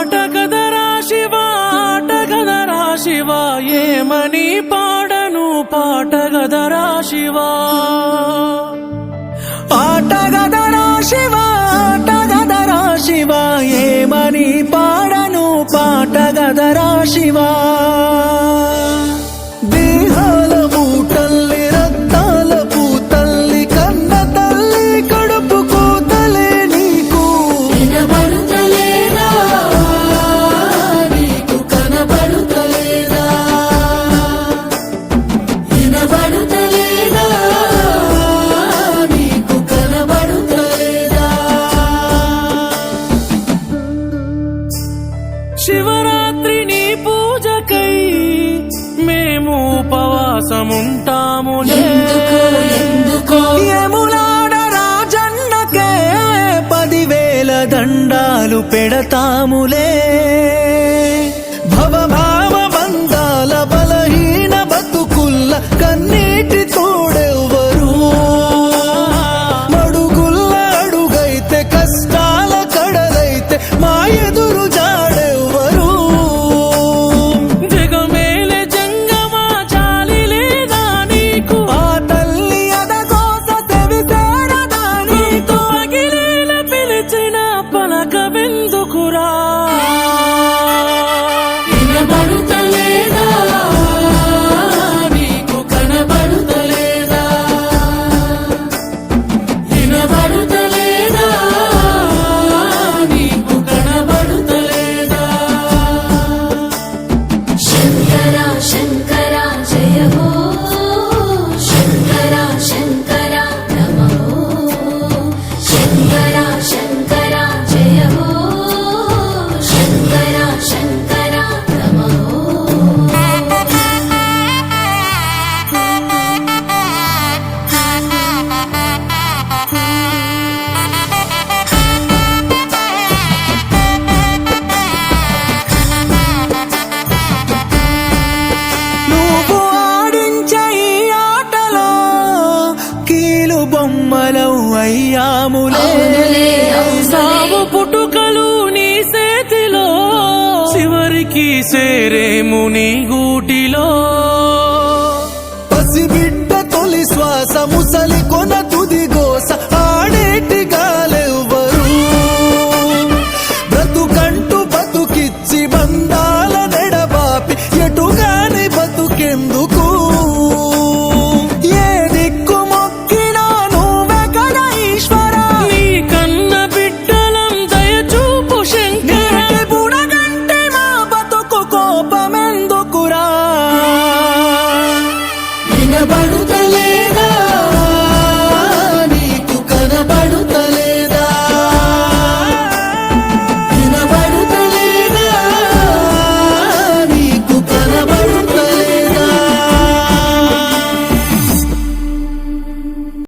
ఆటగదరా శివ ఏమని పాడను పాటగదరా శివ ఆటగదరా శివ ఏమని పాడను పాటగదరా శివ దేహాల మూటల్లి రత్నాల పూతల్లి కన్న తల్లి కడుపు కోతలే నీకు వినబడుతలేదా నీకు కనబడుతలేదా వినబడుతలేదా నీకు కనబడుతలేదా శివరాత్రి నీ పూజకై మేము ఉపవాసముంటాములే ఎందుకో యములాడ రాజన్నకే 10,000 దండాలు పెడతాములే భవభావ బంధాల బలహీన బతుకుల్ల కన్నీటి తోడెవ్వరు మడుగుల్ల అడుగైతే కష్టాల కడలైతే మా ఎదురు జాడెవ్వరు జగమేలే జంగమా చాలి లేదా నీకు ఆ తల్లి అదగోస తెవిసేరదా నీకు అగిలేల పిలిచిన పలక వెందుకురా వినబడుతలేదా నీకు కనబడుతలేదా వినబడుతలేదా నీకు కనబడుతలేదా శంకర శంకర జయ హో శంకర శంకర నమో శంకర శంకర జయ హో శంకర శంకర నమో నువ్వు ఆడించే ఈ ఆటలో కీలు బొమ్మలవు అయ్యాములే అవునులే, అవునులే. సాగు పుట్టుకలు నీ చేతిలో చివరికి సేరేము నీ గూటిలో పసిబిడ్డ తొలి శ్వాస ముసలి కొన తుదిగో